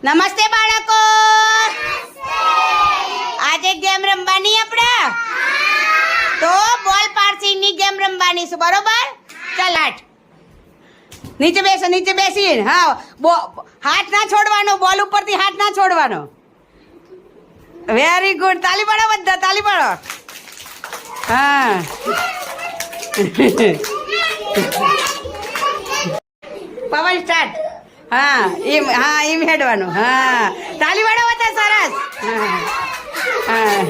નમસ્તે બાળકો. આજે ગેમ રમવાની આપણે, તો બોલ પાર્સિંગ ની ગેમ રમવાની છે, બરોબર? ચાલ હાટ નીચે બેસો, નીચે બેસી. હા, હાથ ના છોડવાનો, બોલ ઉપરથી હાથ ના છોડવાનો. Very good. તાલી પાડો બધા, તાલી પાડો. હા પવન સ્ટાર્ટ. હા એમ હેડવાનું. હા, તાલી પાડો બધા, સરસ. હા હા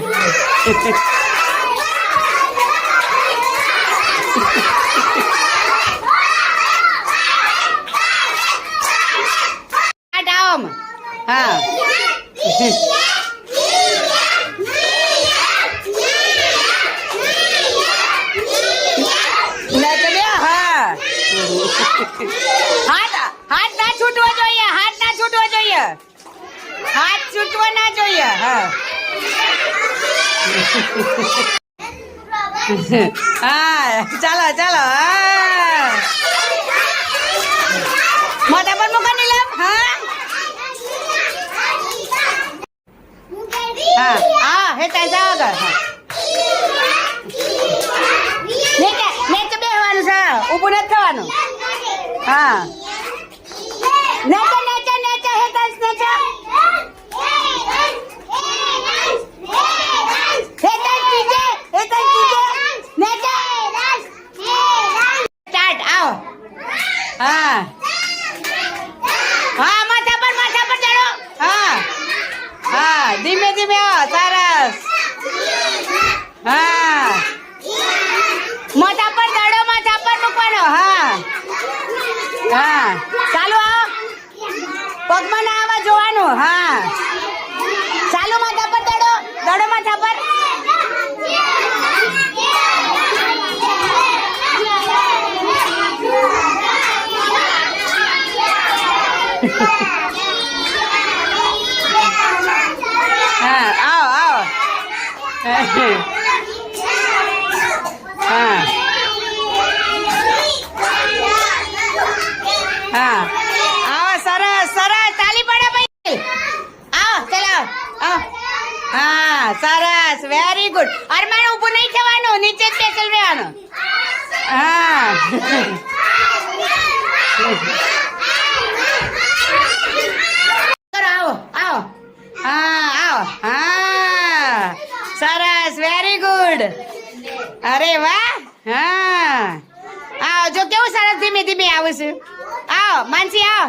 હાથ ના છૂટવો જોઈએ, હાથ ના છૂટવો જોઈએ, હાથ છૂટવો ના જોઈએ. હા હા ચાલો ચાલો. મોટા પર મૂકો નીલમ. હા હા હા હેતા જાઓ આગળ. નીચે નીચે બેસવાનું છે, ઊભું નથી થવાનું. હા નીચે નીચે નીચે હેતાંશ નીચે. હેતાંશ નીચે, હેતાંશ નીચે, નીચે. સ્ટાર્ટ. આવો. હા હા માથા પર ચડો. હા હા ધીમે ધીમે. સરસ. હા માથા પર ચડો, માથા પર મૂકવાનો. હા હા ચાલો. આવો, પગમાં ના આવવા જોવાનું. હા ચાલો, માથા પર ચડો, ચડો માથા પર. હા આવો આવો. હા હા આવો. સરસ સરસ. તાલી પડે ભાઈ. આવો ચલો. આવો. હા સરસ. Very good. અરમાન ઊભું નહીં થવાનું, નીચે જ બેસેલ રહેવાનું. હા આવો આવો. હા આવો. હા સરસ. Very good. અરે વાહ. હા આવો. જો કેવું સરસ ધીમે ધીમે આવું છું. આવો માનસી, આવો.